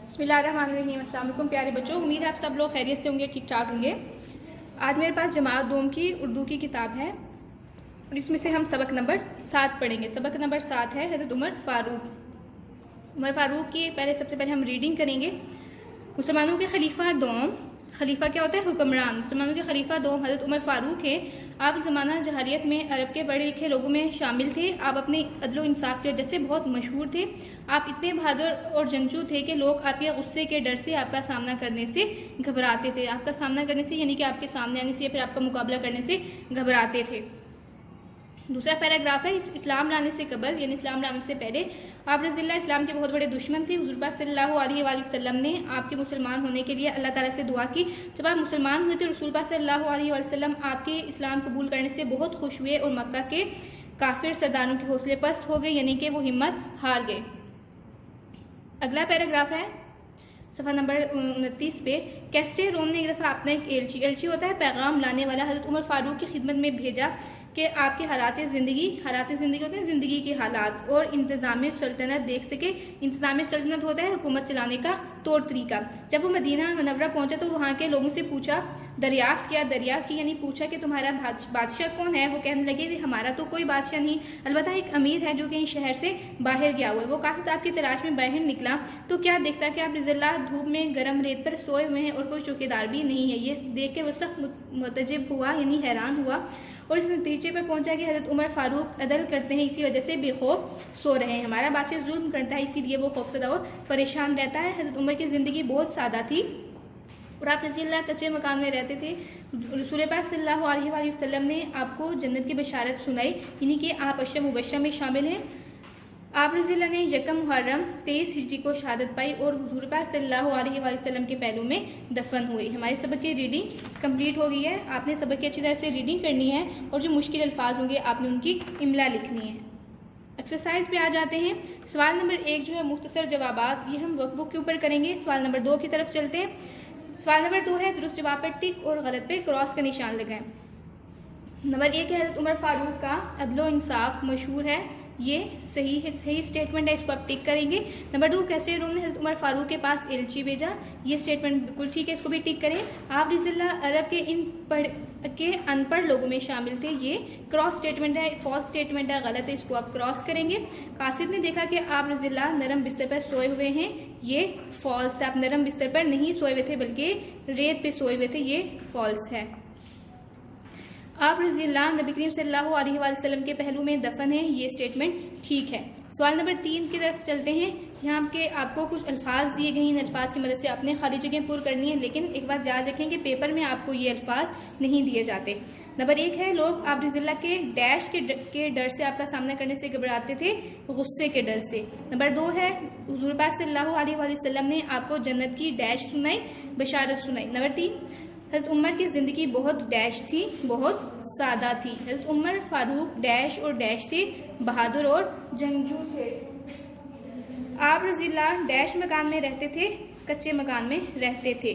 बिस्मिल्लाहिर्रहमानिर्रहीम। अस्सलाम वालेकुम प्यारे बच्चों, उम्मीद है आप सब लोग खैरियत से होंगे, ठीक ठाक होंगे। आज मेरे पास जमात दोम की उर्दू की किताब है और इसमें से हम सबक नंबर 7 पढ़ेंगे। सबक नंबर 7 है हज़रत उमर फ़ारूक। उमर फ़ारूक की सबसे पहले हम रीडिंग करेंगे। मुसलमानों के खलीफा दोम, खलीफा क्या होता है? हुक्मरान। मुसलमानों के खलीफा दोम हज़रत उमर फ़ारूक है। आप ज़माना जहालियत में अरब के पढ़े लिखे लोगों में शामिल थे। आप अपने अदल इंसाफ की वजह से बहुत मशहूर थे। आप इतने बहादुर और जंगजू थे कि लोग आपके गुस्से के डर से आपका सामना करने से घबराते थे। आपका सामना करने से यानी कि आपके सामने आने से या फिर आपका मुकाबला करने से घबराते थे। दूसरा पैराग्राफ है इस्लाम लाने से कबल यानी इस्लाम लाने से पहले आप रज़ियल्लाहु इस्लाम के बहुत बड़े दुश्मन थे। हुज़ूर पाक सल्लल्लाहु अलैहि वसल्लम ने आपके मुसलमान होने के लिए अल्लाह ताला से दुआ की। जब आप मुसलमान हुए थे रसूल पाक सल्लल्लाहु अलैहि वसल्लम आपके इस्लाम कबूल करने से बहुत खुश हुए और मक्का के काफिर सरदारों के हौसले पस्त हो गए यानी कि वो हिम्मत हार गए। अगला पैराग्राफ है सफ़ा नंबर 29 पे। कैस्टे रोम ने एक दफ़ा अपना एक एलची होता है पैगाम लाने वाला, हज़रत उमर फ़ारूक की खिदमत में भेजा कि आपके हालात ज़िंदगी होते हैं ज़िंदगी के हालात और इंतज़ाम सल्तनत देख सके। इंतज़ाम सल्तनत होता है हुकूमत चलाने का तौर तरीका। जब वो मदीना मुनव्वरा पहुंचा तो वहाँ के लोगों से पूछा, दरियाफ्त की यानी पूछा कि तुम्हारा बादशाह कौन है? वो कहने लगे हमारा तो कोई बादशाह नहीं, अलबत्ता एक अमीर है जो कि शहर से बाहर गया हुआ है। वो कासिद आपकी तलाश में बाहर निकला तो क्या देखता कि आप रज़ियल्लाह धूप में गर्म रेत पर सोए हुए हैं और कोई चौकीदार भी नहीं है। ये देख कर वो सख्त मुतजिब हुआ यानी हैरान हुआ और इस नतीजे पर पहुंचा कि हज़रत उमर फ़ारूक अदल करते हैं, इसी वजह से बेखौफ सो रहे हैं। हमारा बादशाह जुल्म करता है इसीलिए वो खौफसदा और परेशान रहता है। हज़रत उमर की ज़िंदगी बहुत सादा थी और आप रज़ियल्लाह कच्चे मकान में रहते थे। रसूल पाक सल्लल्लाहु अलैहि वसल्लम ने आपको जन्नत की बशारत सुनाई यानी कि आप अशर मुबश्शर में शामिल हैं। आप रज़ियल्लाह ने यकम मुहर्रम 23 हिजरी को शहादत पाई और हुज़ूर पाक सल्लल्लाहु अलैहि वसल्लम के पहलू में दफन हुई। हमारे सबक की रीडिंग कंप्लीट हो गई है। आपने सबक की अच्छी तरह से रीडिंग करनी है और जो मुश्किल अल्फाज होंगे आपने उनकी इमला लिखनी है। एक्सरसाइज पे आ जाते हैं। सवाल नंबर 1 जो है मुख्तसर जवाबात, ये हम वर्कबुक के ऊपर करेंगे। सवाल नंबर 2 की तरफ चलते हैं। सवाल नंबर 2 है दुरुस्त जवाब पर टिक और गलत पे क्रॉस का निशान लगाएं। नंबर 1 है हज़रत उमर फ़ारूक का अदल इंसाफ मशहूर है, ये सही है, सही स्टेटमेंट है, इसको आप टिक करेंगे। नंबर 2 कैस्टे रोम ने हज़रत उमर फ़ारूक के पास एलची भेजा, ये स्टेटमेंट बिल्कुल ठीक है, इसको भी टिक करें। आप रज़ियल्लाह अरब के अनपढ़ लोगों में शामिल थे, ये क्रॉस स्टेटमेंट है, फॉल्स स्टेटमेंट है, गलत है, इसको आप क्रॉस करेंगे। कासिद ने देखा कि आप रज़ियल्लाह नरम बिस्तर पर सोए हुए हैं, ये फॉल्स है, आप नरम बिस्तर पर नहीं सोए हुए थे बल्कि रेत पे सोए हुए थे, ये फॉल्स है। आप रज़ियल्लाह नबी करीम सल्लल्लाहु अलैहि वसल्लम के पहलू में दफन है, ये स्टेटमेंट ठीक है। सवाल नंबर 3 की तरफ चलते हैं। यहाँ के आपको कुछ अल्फाज दिए गए हैं, इन अल्फाज की मदद से आपने खाली जगह पूरी करनी है, लेकिन एक बात याद रखें कि पेपर में आपको ये अल्फाज नहीं दिए जाते। नंबर 1 है लोग आप रज़ियल्लाह के डैश के डर से आपका सामना करने से घबराते थे, गुस्से के डर से। नंबर 2 है हुज़ूर पाक सल्लल्लाहु अलैहि वसल्लम ने आपको जन्नत की डैश सुनाई, बशारत सुनाई। नंबर 3 हज़रत उमर की ज़िंदगी बहुत डैश थी, बहुत सादा थी। हज़रत उमर फ़ारूक डैश और डैश थे, बहादुर और जंगजू थे। आप रज़ियल्लाह डैश मकान में रहते थे, कच्चे मकान में रहते थे।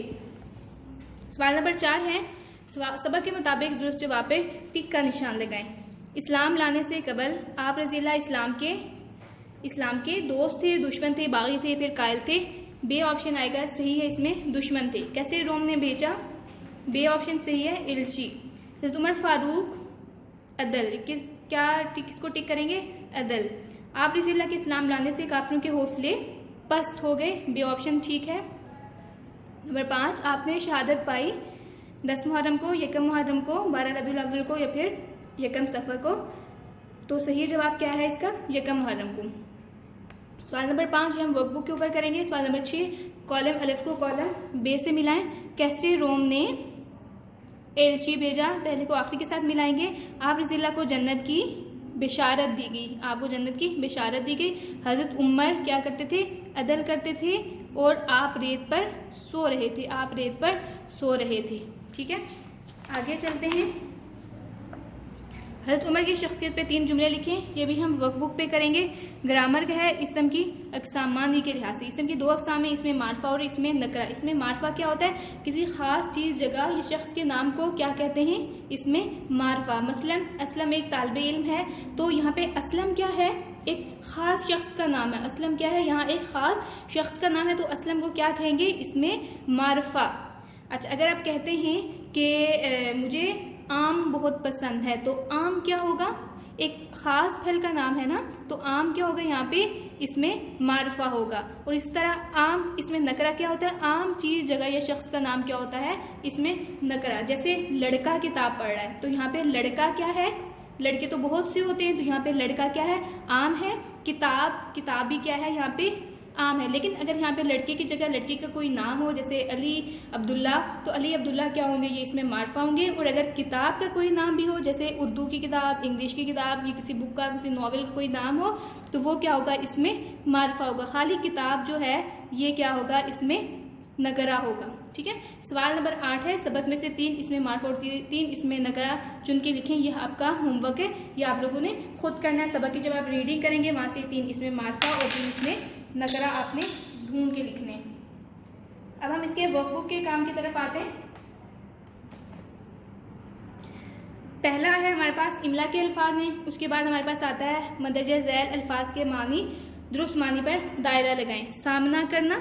सवाल नंबर 4 है सबक के मुताबिक दुरुस्त जवाब पे टिक का निशान लगाएं। इस्लाम लाने से कबल आप रज़ियल्लाह इस्लाम के दोस्त थे, दुश्मन थे, बागी थे, फिर कायल थे। बे ऑप्शन आएगा, सही है, इसमें दुश्मन थे। कैसे रोम ने भेजा, बे ऑप्शन सही है, एलची। हज़रत उमर फ़ारूक अदल, किसको टिक करेंगे? अदल। आप रज़ियल्लाह के इस्लाम लाने से काफिरों के हौसले पस्त हो गए, बे ऑप्शन ठीक है। नंबर 5 आपने शहादत पाई 10 मुहर्रम को, यकम मुहर्रम को, 12 रबीउल अव्वल को या फिर यकम सफ़र को, तो सही जवाब क्या है इसका? यकम मुहर्रम को। सवाल नंबर 5 हम वर्कबुक के ऊपर करेंगे। सवाल नंबर 6 कॉलम अलिफ को कॉलम बे से मिलाएं। कैस्टे रोम ने एलची भेजा, पहले को आखिरी के साथ मिलाएंगे। आप रज़ियल्लाह को जन्नत की बिशारत दी गई, आपको जन्नत की बिशारत दी गई। हज़रत उमर क्या करते थे? अदल करते थे और आप रेत पर सो रहे थे, आप रेत पर सो रहे थे। ठीक है, आगे चलते हैं। हज़रत उमर की शख्सियत पे 3 जुमले लिखें, ये भी हम वर्कबुक पे करेंगे। ग्रामर का है इसम की अक़सामानी के लिहाज से, इसम की 2 अक़साम है, इसमें मारफा और इसमें नकरा। इसमें मारफा क्या होता है? किसी ख़ास चीज़, जगह या शख्स के नाम को क्या कहते हैं? इसमें मारफा। मसलन असलम एक तालिब इल्म है, तो यहाँ पे असलम क्या है? एक ख़ास शख्स का नाम है। असलम क्या है, यहाँ एक ख़ास शख्स का नाम है, तो असलम को क्या कहेंगे, इसमें मारफा। अच्छा, अगर आप कहते हैं कि मुझे आम बहुत पसंद है, तो आम क्या होगा, एक ख़ास फल का नाम है ना, तो आम क्या होगा, यहाँ पे इसमें मारफा होगा। और इस तरह आम, इसमें नकरा क्या होता है, आम चीज़ जगह या शख्स का नाम क्या होता है, इसमें नकरा। जैसे लड़का किताब पढ़ रहा है, तो यहाँ पे लड़का क्या है, लड़के तो बहुत से होते हैं, तो यहाँ पे लड़का क्या है, आम है। किताब भी क्या है, यहाँ पे आम है। लेकिन अगर यहाँ पे लड़के की जगह लड़की का कोई नाम हो, जैसे अली अब्दुल्ला, तो अली अब्दुल्ला क्या होंगे, ये इसमें मारफा होंगे। और अगर किताब का कोई नाम भी हो, जैसे उर्दू की किताब, इंग्लिश की किताब, या किसी बुक का, किसी नॉवल का कोई नाम हो, तो वो क्या होगा, इसमें मारफा होगा। खाली किताब जो है ये क्या होगा, इसमें नकरा होगा। ठीक है, सवाल नंबर 8 है, सबक में से 3 इसमें मारफा और 3 इसमें नकरा चुन के लिखें। यह आपका होमवर्क है, ये आप लोगों ने खुद करना है। सबक की जब आप रीडिंग करेंगे, वहाँ से 3 इसमें मारफा और 3 इसमें नकरा आपने ढूंढ के लिखने। अब हम इसके वर्कबुक के काम की तरफ आते हैं। पहला है हमारे पास इमला के अल्फाज हैं, उसके बाद हमारे पास आता है मंदरजे झैल अल्फाज के मानी, दुरुस्त मानी पर दायरा लगाएं। सामना करना,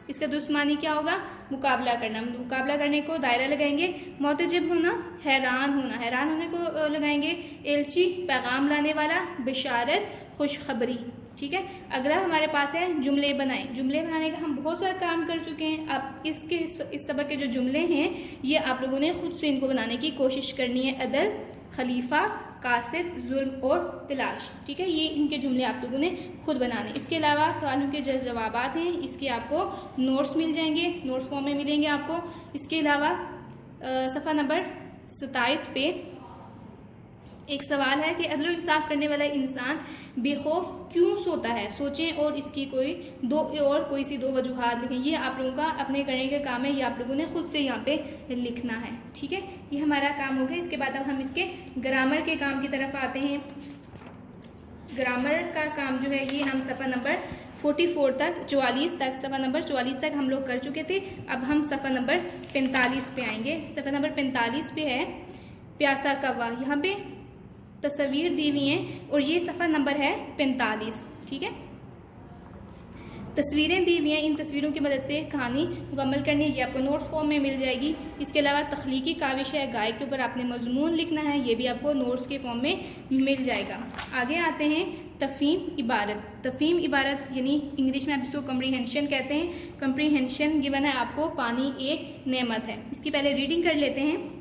इसका दुरुस्त मानी क्या होगा, मुकाबला करना। मुकाबला करने को दायरा लगाएंगे। मोतजिब होना, हैरान होना, हैरान होने को लगाएंगे। एलची, पैगाम लाने वाला। बिशारत, खुशखबरी। ठीक है, अगला हमारे पास है जुमले बनाएं। जुमले बनाने का हम बहुत सारा काम कर चुके हैं। अब इस सबक के जो जुमले हैं, ये आप लोगों ने खुद से इनको बनाने की कोशिश करनी है। अदल, खलीफा, कासिद, जुल्म और तलाश। ठीक है, ये इनके जुमले आप लोगों ने खुद बनाने। इसके अलावा सवालों के जो जवाबात हैं, इसके आपको नोट्स मिल जाएंगे, नोट्स फॉर्म में मिलेंगे आपको। इसके अलावा सफ़ा नंबर 27 पे एक सवाल है कि अदल इंसाफ करने वाला इंसान बेखौफ क्यों सोता है, सोचें और इसकी कोई सी दो वजूहात लिखें। ये आप लोगों का अपने करने का काम है, ये आप लोगों ने खुद से यहाँ पे लिखना है। ठीक है, ये हमारा काम हो गया। इसके बाद अब हम इसके ग्रामर के काम की तरफ आते हैं। ग्रामर का काम जो है ये हम सफ़ा नंबर 44 तक, 44 तक, सफ़ा नंबर 44 तक हम लोग कर चुके थे। अब हम सफ़ा नंबर 45 पे आएंगे। सफ़ा नंबर 45 पे है प्यासा कौवा। यहाँ पे तस्वीर दी हुई हैं और ये सफ़ा नंबर है 45। ठीक है, तस्वीरें दी हुई हैं, इन तस्वीरों की मदद से कहानी मुकम्मल करनी है। ये आपको नोट्स फॉर्म में मिल जाएगी। इसके अलावा तख्लीकी काविश है, गाय के ऊपर आपने मजमून लिखना है, ये भी आपको नोट्स के फॉर्म में मिल जाएगा। आगे आते हैं तफ़हीम इबारत। तफ़हीम इबारत यानी इंग्लिश में आप इसको कम्प्रीहेंशन कहते हैं। कम्प्रीहेंशन गिवन है आपको, पानी एक नेमत है। इसकी पहले रीडिंग कर लेते हैं।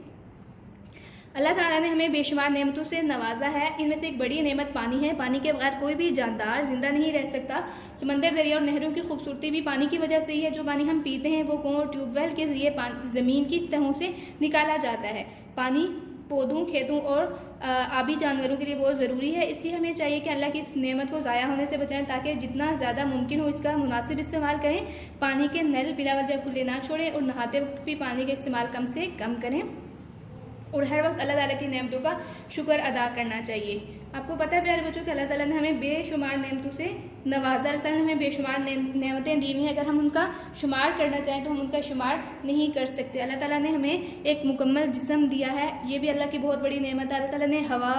अल्लाह ताला ने हमें बेशुमार नेमतों से नवाजा है, इनमें से एक बड़ी नेमत पानी है। पानी के बगैर कोई भी जानदार जिंदा नहीं रह सकता। समंदर, दरिया और नहरों की खूबसूरती भी पानी की वजह से ही है। जो पानी हम पीते हैं वो कुओं और ट्यूबवेल के जरिए ज़मीन की तहों से निकाला जाता है। पानी पौधों, खेतों और आबी जानवरों के लिए बहुत ज़रूरी है। इसलिए हमें चाहिए कि अल्लाह की इस नेमत को ज़ाया होने से बचाएं, ताकि जितना ज़्यादा मुमकिन हो इसका मुनासिब इस्तेमाल करें। पानी के नल बिला वजह खुले ना छोड़ें और नहाते वक्त भी पानी का इस्तेमाल कम से कम करें। और हर वक्त अल्लाह ताला की नेमतों का शुक्र अदा करना चाहिए। आपको पता है प्यारे बच्चों कि अल्लाह ताला ने हमें बेशुमार नेमतों से नवाजा। अल्लाह ताला ने हमें बेशुमार नेमतें दी हुई हैं। अगर हम उनका शुमार करना चाहें तो हम उनका शुमार नहीं कर सकते। अल्लाह ताला ने हमें एक मुकम्मल जिस्म दिया है, ये भी अल्लाह की बहुत बड़ी नेमत है। अल्लाह ताला ने हवा,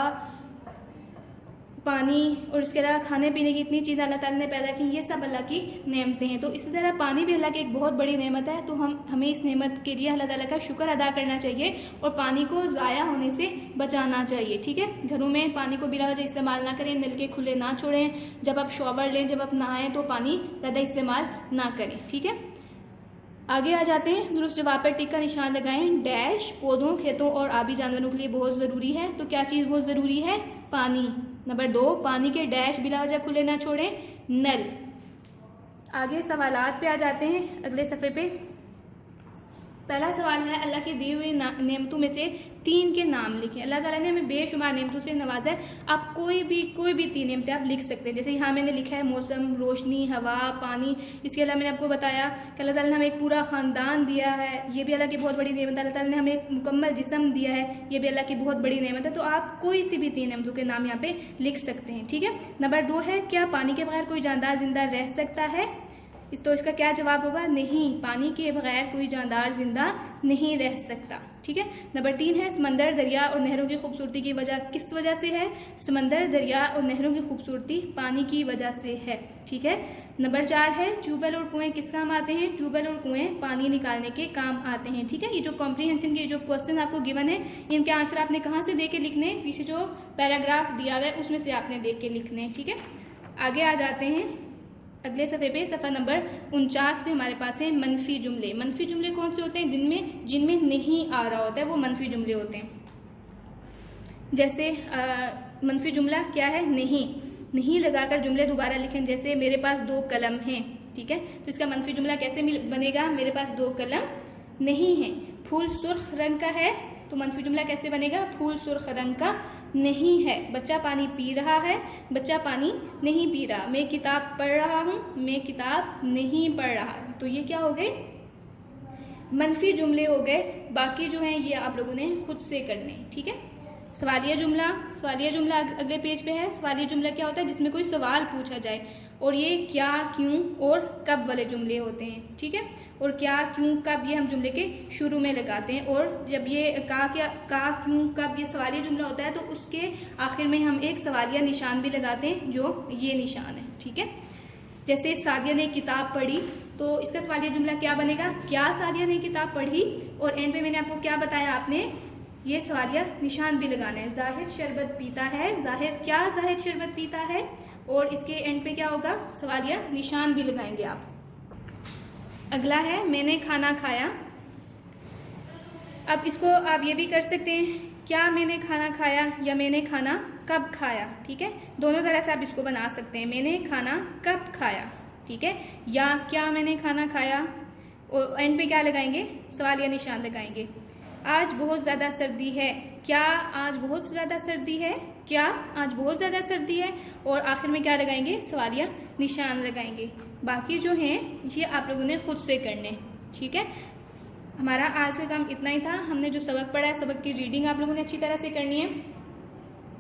पानी और उसके अलावा खाने पीने की इतनी चीज़ें अल्लाह ताला ने पैदा की, ये सब अल्लाह की नेमतें हैं। तो इसी तरह पानी भी अल्लाह की एक बहुत बड़ी नेमत है। तो हमें इस नेमत के लिए अल्लाह ताला का शुक्र अदा करना चाहिए और पानी को ज़ाया होने से बचाना चाहिए। ठीक है, घरों में पानी को बिला वजह इस्तेमाल ना करें, नल के खुले ना छोड़ें। जब आप शॉवर लें, जब आप नहाएं तो पानी ज़्यादा इस्तेमाल ना करें। ठीक है, आगे आ जाते हैं। दुरुस्त जवाब पर टिक का निशान लगाएं। डैश पौधों, खेतों और आबी जानवरों के लिए बहुत ज़रूरी है। तो क्या चीज़ बहुत ज़रूरी है? पानी। नंबर 2, पानी के डैश बिला वजह खुले ना छोड़ें, नल। आगे सवालात पे आ जाते हैं, अगले सफ़े पे। पहला सवाल है अल्लाह के दिए हुए नेमतों में से 3 के नाम लिखें। अल्लाह ताला ने हमें बेशुमार नेमतों से नवाजा है। आप कोई भी 3 नेमतें आप लिख सकते हैं। जैसे यहाँ मैंने लिखा है मौसम, रोशनी, हवा, पानी। इसके अलावा मैंने आपको बताया कि अल्लाह ताला ने हमें एक पूरा ख़ानदान दिया है, ये भी अल्लाह की बहुत बड़ी नेमत है। अल्लाह ताला ने हमें एक मुकम्मल जिस्म दिया है, ये भी अल्लाह की बहुत बड़ी नेमत है। तो आप कोई सी भी 3 नेमतों के नाम यहाँ पे लिख सकते हैं। ठीक है, नंबर 2 है क्या पानी के बगैर कोई जानदार जिंदा रह सकता है? तो इसका क्या जवाब होगा? नहीं, पानी के बगैर कोई जानदार जिंदा नहीं रह सकता। ठीक है। नंबर 3 है समंदर, दरिया और नहरों की खूबसूरती की वजह किस वजह से है? समंदर, दरिया और नहरों की खूबसूरती पानी की वजह से है। ठीक है। नंबर 4 है ट्यूबवेल और कुएं किस काम आते हैं? ट्यूबवेल और कुएं पानी निकालने के काम आते हैं। ठीक है। ये जो कॉम्प्रीहेंशन के जो क्वेश्चन आपको गिवन है, इनके आंसर आपने कहाँ से देख के लिखने? पीछे जो पैराग्राफ दिया हुआ है उसमें से आपने देख के लिखने हैं। ठीक है। आगे आ जाते हैं अगले सफ़े पे, सफ़ा नंबर 49 में हमारे पास है मनफी जुमले। मनफी जुमले कौन से होते हैं? जिनमें नहीं आ रहा होता है वो मनफी जुमले होते हैं। जैसे मनफी जुमला क्या है? नहीं लगाकर जुमले दोबारा लिखें। जैसे मेरे पास 2 कलम हैं। ठीक है। तो इसका मनफी जुमला कैसे बनेगा? मेरे पास 2 कलम नहीं है। फूल सुर्ख रंग का है, तो मनफी जुमला कैसे बनेगा? फूल सुर्ख रंग का नहीं है। बच्चा पानी पी रहा है, बच्चा पानी नहीं पी रहा। मैं किताब पढ़ रहा हूँ, मैं किताब नहीं पढ़ रहा। तो ये क्या हो गए? मनफी जुमले हो गए। बाकी जो हैं ये आप लोगों ने खुद से करने। ठीक है। सवालिया जुमला अगले पेज पे है। सवालिया जुमला क्या होता है? जिसमें कोई सवाल पूछा जाए, और ये क्या, क्यों और कब वाले जुमले होते हैं। ठीक है। और क्या, क्यों, कब ये हम जुमले के शुरू में लगाते हैं, और जब ये का, क्यों, कब ये सवालिया जुमला होता है तो उसके आखिर में हम एक सवालिया निशान भी लगाते हैं, जो ये निशान है। ठीक है। जैसे सादिया ने किताब पढ़ी, तो इसका सवालिया जुमला क्या बनेगा? क्या सादिया ने किताब पढ़ी? और एंड पे मैंने आपको क्या बताया? आपने ये सवालिया निशान भी लगाना है। जाहिद शरबत पीता है, जाहिद शरबत पीता है, और इसके एंड पे क्या होगा? सवालिया निशान भी लगाएंगे आप। अगला है मैंने खाना खाया। अब इसको आप ये भी कर सकते हैं, क्या मैंने खाना खाया या मैंने खाना कब खाया। ठीक है। दोनों तरह से आप इसको बना सकते हैं। मैंने खाना कब खाया, ठीक है, या क्या मैंने खाना खाया, और एंड पे क्या लगाएंगे? सवालिया निशान लगाएंगे। आज बहुत ज़्यादा सर्दी है, क्या आज बहुत ज़्यादा सर्दी है, क्या आज बहुत ज़्यादा सर्दी है, और आखिर में क्या लगाएंगे? सवालिया निशान लगाएंगे। बाकी जो हैं ये आप लोगों ने खुद से करने। ठीक है। हमारा आज का काम इतना ही था। हमने जो सबक पढ़ा है, सबक की रीडिंग आप लोगों ने अच्छी तरह से करनी है,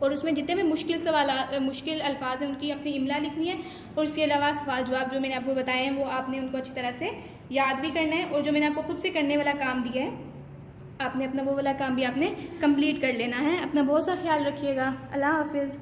और उसमें जितने भी मुश्किल अल्फाज हैं उनकी अपनी इमला लिखनी है, और इसके अलावा सवाल जवाब जो मैंने आपको बताए हैं वो आपने उनको अच्छी तरह से याद भी करना है, और जो मैंने आपको खुद से करने वाला काम दिया है आपने अपना वो वाला काम भी आपने कंप्लीट कर लेना है। अपना बहुत सा ख्याल रखिएगा। अल्लाह हाफिज़।